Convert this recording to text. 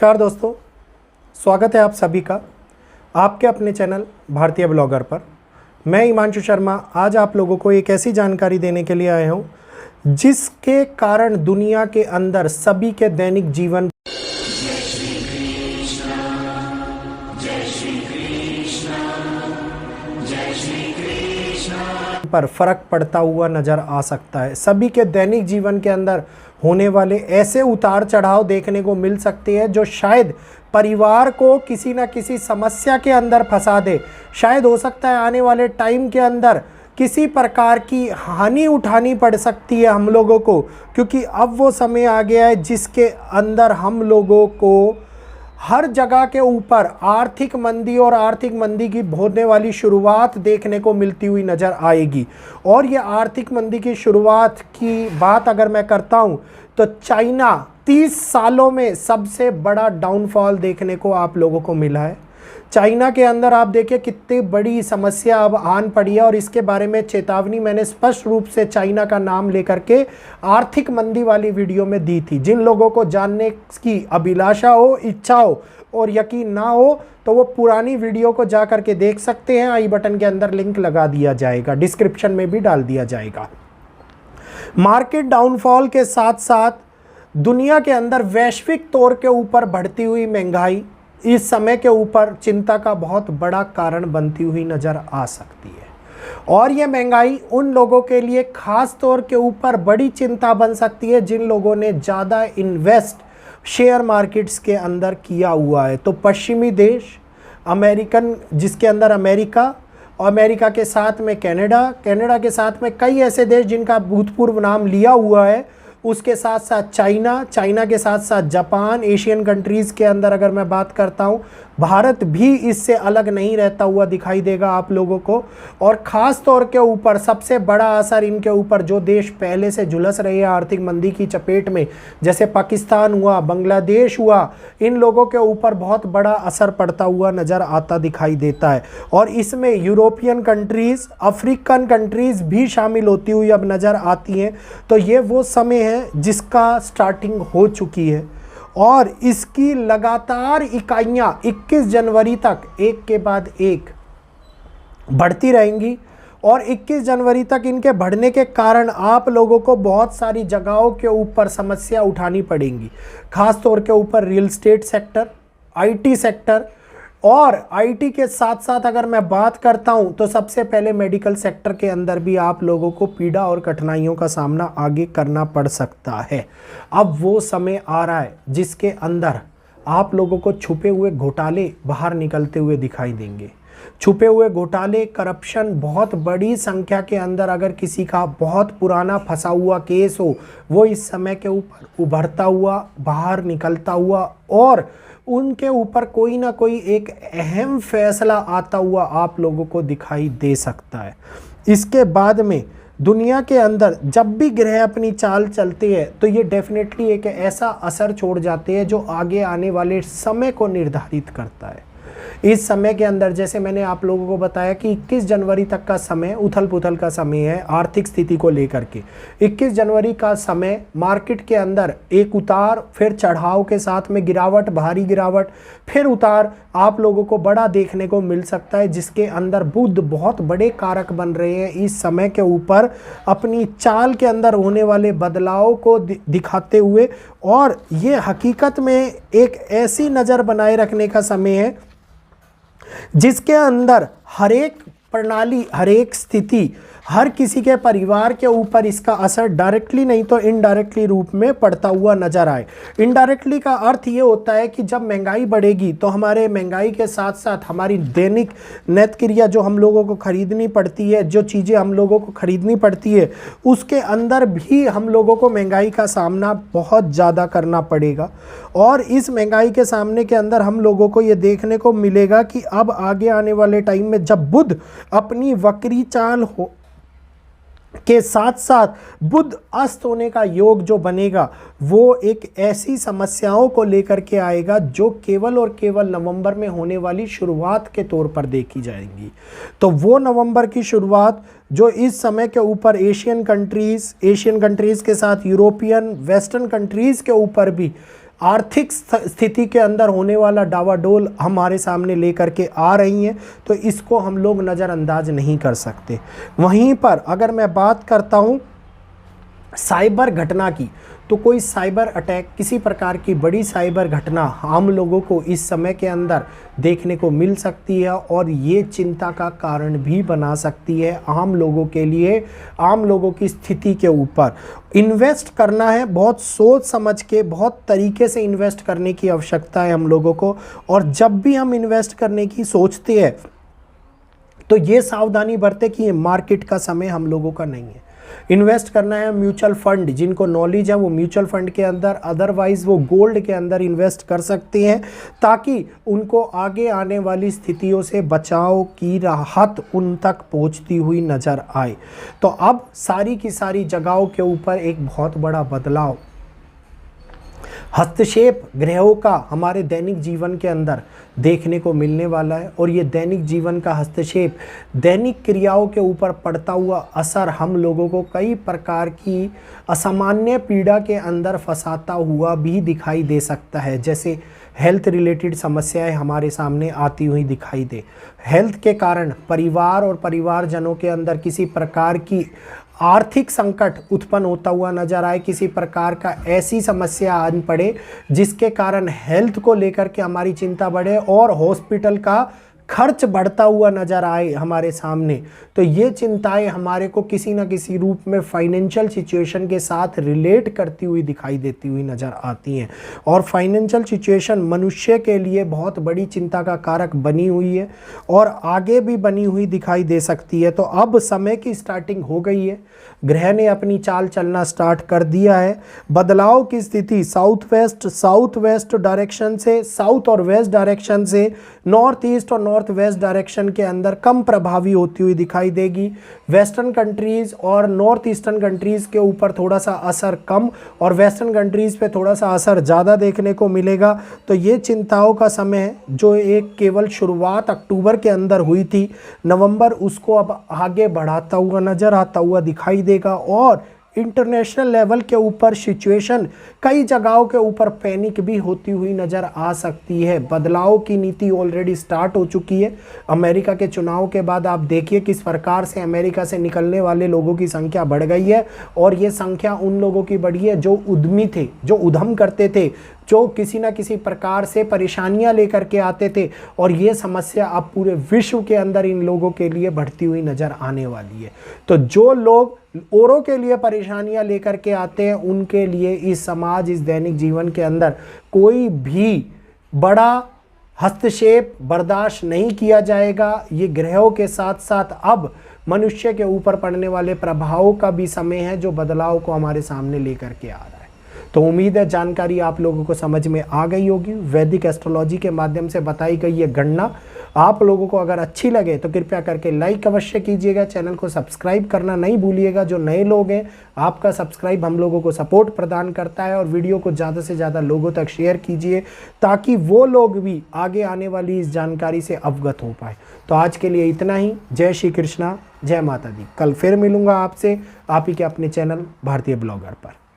नमस्कार दोस्तों, स्वागत है आप सभी का आपके अपने चैनल भारतीय ब्लॉगर पर। मैं हिमांशु शर्मा आज आप लोगों को एक ऐसी जानकारी देने के लिए आया हूं जिसके कारण दुनिया के अंदर सभी के दैनिक जीवन पर फर्क पड़ता हुआ नजर आ सकता है। सभी के दैनिक जीवन के अंदर होने वाले ऐसे उतार चढ़ाव देखने को मिल सकते हैं जो शायद परिवार को किसी न किसी समस्या के अंदर फंसा दे। शायद हो सकता है आने वाले टाइम के अंदर किसी प्रकार की हानि उठानी पड़ सकती है हम लोगों को, क्योंकि अब वो समय आ गया है जिसके अंदर हम लोगों को हर जगह के ऊपर आर्थिक मंदी और आर्थिक मंदी की होने वाली शुरुआत देखने को मिलती हुई नज़र आएगी। और ये आर्थिक मंदी की शुरुआत की बात अगर मैं करता हूँ तो चाइना 30 सालों में सबसे बड़ा डाउनफॉल देखने को आप लोगों को मिला है। चाइना के अंदर आप देखिए कितनी बड़ी समस्या अब आन पड़ी है, और इसके बारे में चेतावनी मैंने स्पष्ट रूप से चाइना का नाम लेकर के आर्थिक मंदी वाली वीडियो में दी थी। जिन लोगों को जानने की अभिलाषा हो, इच्छा हो और यकीन ना हो तो वो पुरानी वीडियो को जा करके देख सकते हैं। आई बटन के अंदर लिंक लगा दिया जाएगा, डिस्क्रिप्शन में भी डाल दिया जाएगा। मार्केट डाउनफॉल के साथ साथ दुनिया के अंदर वैश्विक तौर के ऊपर बढ़ती हुई महंगाई इस समय के ऊपर चिंता का बहुत बड़ा कारण बनती हुई नज़र आ सकती है। और ये महंगाई उन लोगों के लिए खास तौर के ऊपर बड़ी चिंता बन सकती है जिन लोगों ने ज़्यादा इन्वेस्ट शेयर मार्केट्स के अंदर किया हुआ है। तो पश्चिमी देश, अमेरिकन, जिसके अंदर अमेरिका के साथ में कनाडा के साथ में कई ऐसे देश जिनका भूतपूर्व नाम लिया हुआ है, उसके साथ साथ चाइना के साथ साथ जापान, एशियन कंट्रीज़ के अंदर अगर मैं बात करता हूँ, भारत भी इससे अलग नहीं रहता हुआ दिखाई देगा आप लोगों को। और ख़ास तौर के ऊपर सबसे बड़ा असर इनके ऊपर जो देश पहले से झुलस रहे हैं आर्थिक मंदी की चपेट में, जैसे पाकिस्तान हुआ, बांग्लादेश हुआ, इन लोगों के ऊपर बहुत बड़ा असर पड़ता हुआ नज़र आता दिखाई देता है। और इसमें यूरोपियन कंट्रीज़, अफ्रीकन कंट्रीज़ भी शामिल होती हुई अब नज़र आती हैं। तो ये वो समय है जिसका स्टार्टिंग हो चुकी है और इसकी लगातार इकाइयां 21 जनवरी तक एक के बाद एक बढ़ती रहेंगी। और 21 जनवरी तक इनके बढ़ने के कारण आप लोगों को बहुत सारी जगहों के ऊपर समस्या उठानी पड़ेंगी, खास तौर के ऊपर real estate sector, IT sector. और आईटी के साथ साथ अगर मैं बात करता हूं तो सबसे पहले मेडिकल सेक्टर के अंदर भी आप लोगों को पीड़ा और कठिनाइयों का सामना आगे करना पड़ सकता है। अब वो समय आ रहा है जिसके अंदर आप लोगों को छुपे हुए घोटाले बाहर निकलते हुए दिखाई देंगे। छुपे हुए घोटाले, करप्शन, बहुत बड़ी संख्या के अंदर अगर किसी का बहुत पुराना फंसा हुआ केस हो, वो इस समय के ऊपर उभरता हुआ, बाहर निकलता हुआ और उनके ऊपर कोई ना कोई एक अहम फैसला आता हुआ आप लोगों को दिखाई दे सकता है। इसके बाद में दुनिया के अंदर जब भी ग्रह अपनी चाल चलते हैं तो ये डेफिनेटली एक ऐसा असर छोड़ जाते हैं जो आगे आने वाले समय को निर्धारित करता है। इस समय के अंदर जैसे मैंने आप लोगों को बताया कि 21 जनवरी तक का समय उथल पुथल का समय है आर्थिक स्थिति को लेकर के। 21 जनवरी का समय मार्केट के अंदर एक उतार, फिर चढ़ाव के साथ में गिरावट, भारी गिरावट, फिर उतार आप लोगों को बड़ा देखने को मिल सकता है, जिसके अंदर बुध बहुत बड़े कारक बन रहे हैं इस समय के ऊपर अपनी चाल के अंदर होने वाले बदलाव को दिखाते हुए। और ये हकीकत में एक ऐसी नज़र बनाए रखने का समय है जिसके अंदर हर एक प्रणाली, हर एक स्थिति, हर किसी के परिवार के ऊपर इसका असर डायरेक्टली नहीं तो इनडायरेक्टली रूप में पड़ता हुआ नजर आए। इनडायरेक्टली का अर्थ ये होता है कि जब महंगाई बढ़ेगी तो हमारे महंगाई के साथ साथ हमारी दैनिक नित्य क्रिया जो हम लोगों को खरीदनी पड़ती है, जो चीज़ें हम लोगों को खरीदनी पड़ती है, उसके अंदर भी हम लोगों को महंगाई का सामना बहुत ज़्यादा करना पड़ेगा। और इस महंगाई के सामने के अंदर हम लोगों को ये देखने को मिलेगा कि अब आगे आने वाले टाइम में जब बुध अपनी वक्री चाल हो के साथ साथ बुध अस्त होने का योग जो बनेगा वो एक ऐसी समस्याओं को लेकर के आएगा जो केवल और केवल नवंबर में होने वाली शुरुआत के तौर पर देखी जाएंगी। तो वो नवंबर की शुरुआत जो इस समय के ऊपर एशियन कंट्रीज़ के साथ यूरोपियन वेस्टर्न कंट्रीज़ के ऊपर भी आर्थिक स्थिति के अंदर होने वाला डावाडोल हमारे सामने लेकर के आ रही हैं, तो इसको हम लोग नज़रअंदाज नहीं कर सकते। वहीं पर अगर मैं बात करता हूँ साइबर घटना की, तो कोई साइबर अटैक, किसी प्रकार की बड़ी साइबर घटना हम लोगों को इस समय के अंदर देखने को मिल सकती है और ये चिंता का कारण भी बना सकती है आम लोगों के लिए। आम लोगों की स्थिति के ऊपर इन्वेस्ट करना है, बहुत सोच समझ के, बहुत तरीके से इन्वेस्ट करने की आवश्यकता है हम लोगों को। और जब भी हम इन्वेस्ट करने की सोचते हैं तो ये सावधानी बरते कि ये मार्केट का समय हम लोगों का नहीं है। इन्वेस्ट करना है म्यूचुअल फंड, जिनको नॉलेज है वो म्यूचुअल फंड के अंदर, अदरवाइज वो गोल्ड के अंदर इन्वेस्ट कर सकते हैं, ताकि उनको आगे आने वाली स्थितियों से बचाव की राहत उन तक पहुंचती हुई नज़र आए। तो अब सारी की सारी जगहों के ऊपर एक बहुत बड़ा बदलाव, हस्तक्षेप ग्रहों का हमारे दैनिक जीवन के अंदर देखने को मिलने वाला है। और ये दैनिक जीवन का हस्तक्षेप, दैनिक क्रियाओं के ऊपर पड़ता हुआ असर हम लोगों को कई प्रकार की असामान्य पीड़ा के अंदर फंसाता हुआ भी दिखाई दे सकता है। जैसे हेल्थ रिलेटेड समस्याएं हमारे सामने आती हुई दिखाई दे, हेल्थ के कारण परिवार और परिवारजनों के अंदर किसी प्रकार की आर्थिक संकट उत्पन्न होता हुआ नजर आए, किसी प्रकार का ऐसी समस्या आन पड़े जिसके कारण हेल्थ को लेकर के हमारी चिंता बढ़े और हॉस्पिटल का खर्च बढ़ता हुआ नज़र आए हमारे सामने। तो ये चिंताएं हमारे को किसी न किसी रूप में फाइनेंशियल सिचुएशन के साथ रिलेट करती हुई दिखाई देती हुई नज़र आती हैं। और फाइनेंशियल सिचुएशन मनुष्य के लिए बहुत बड़ी चिंता का कारक बनी हुई है और आगे भी बनी हुई दिखाई दे सकती है। तो अब समय की स्टार्टिंग हो गई है, ग्रह ने अपनी चाल चलना स्टार्ट कर दिया है। बदलाव की स्थिति साउथ वेस्ट डायरेक्शन से, साउथ और वेस्ट डायरेक्शन से नॉर्थ ईस्ट और नॉर्थ वेस्ट डायरेक्शन के अंदर कम प्रभावी होती हुई दिखाई देगी। वेस्टर्न कंट्रीज़ और नॉर्थ ईस्टर्न कंट्रीज़ के ऊपर थोड़ा सा असर कम और वेस्टर्न कंट्रीज़ पे थोड़ा सा असर ज़्यादा देखने को मिलेगा। तो ये चिंताओं का समय है, जो एक केवल शुरुआत अक्टूबर के अंदर हुई थी, नवंबर उसको अब आगे बढ़ाता हुआ नज़र आता हुआ दिखाई देगा। और इंटरनेशनल लेवल के ऊपर सिचुएशन कई जगहों के ऊपर पैनिक भी होती हुई नज़र आ सकती है। बदलाव की नीति ऑलरेडी स्टार्ट हो चुकी है। अमेरिका के चुनाव के बाद आप देखिए किस प्रकार से अमेरिका से निकलने वाले लोगों की संख्या बढ़ गई है। और ये संख्या उन लोगों की बढ़ी है जो उद्यमी थे, जो उद्यम करते थे, जो किसी न किसी प्रकार से परेशानियां लेकर के आते थे। और ये समस्या अब पूरे विश्व के अंदर इन लोगों के लिए बढ़ती हुई नज़र आने वाली है। तो जो लोग औरों के लिए परेशानियां लेकर के आते हैं, उनके लिए इस समाज, इस दैनिक जीवन के अंदर कोई भी बड़ा हस्तक्षेप बर्दाश्त नहीं किया जाएगा। ये ग्रहों के साथ साथ अब मनुष्य के ऊपर पड़ने वाले प्रभावों का भी समय है, जो बदलाव को हमारे सामने लेकर के आ रहा है। तो उम्मीद है जानकारी आप लोगों को समझ में आ गई होगी। वैदिक एस्ट्रोलॉजी के माध्यम से बताई गई ये गणना आप लोगों को अगर अच्छी लगे तो कृपया करके लाइक अवश्य कीजिएगा, चैनल को सब्सक्राइब करना नहीं भूलिएगा। जो नए लोग हैं, आपका सब्सक्राइब हम लोगों को सपोर्ट प्रदान करता है। और वीडियो को ज़्यादा से ज़्यादा लोगों तक शेयर कीजिए, ताकि वो लोग भी आगे आने वाली इस जानकारी से अवगत हो पाए। तो आज के लिए इतना ही। जय श्री कृष्णा, जय माता दी। कल फिर मिलूंगा आपसे, आप ही के अपने चैनल भारतीय ब्लॉगर पर।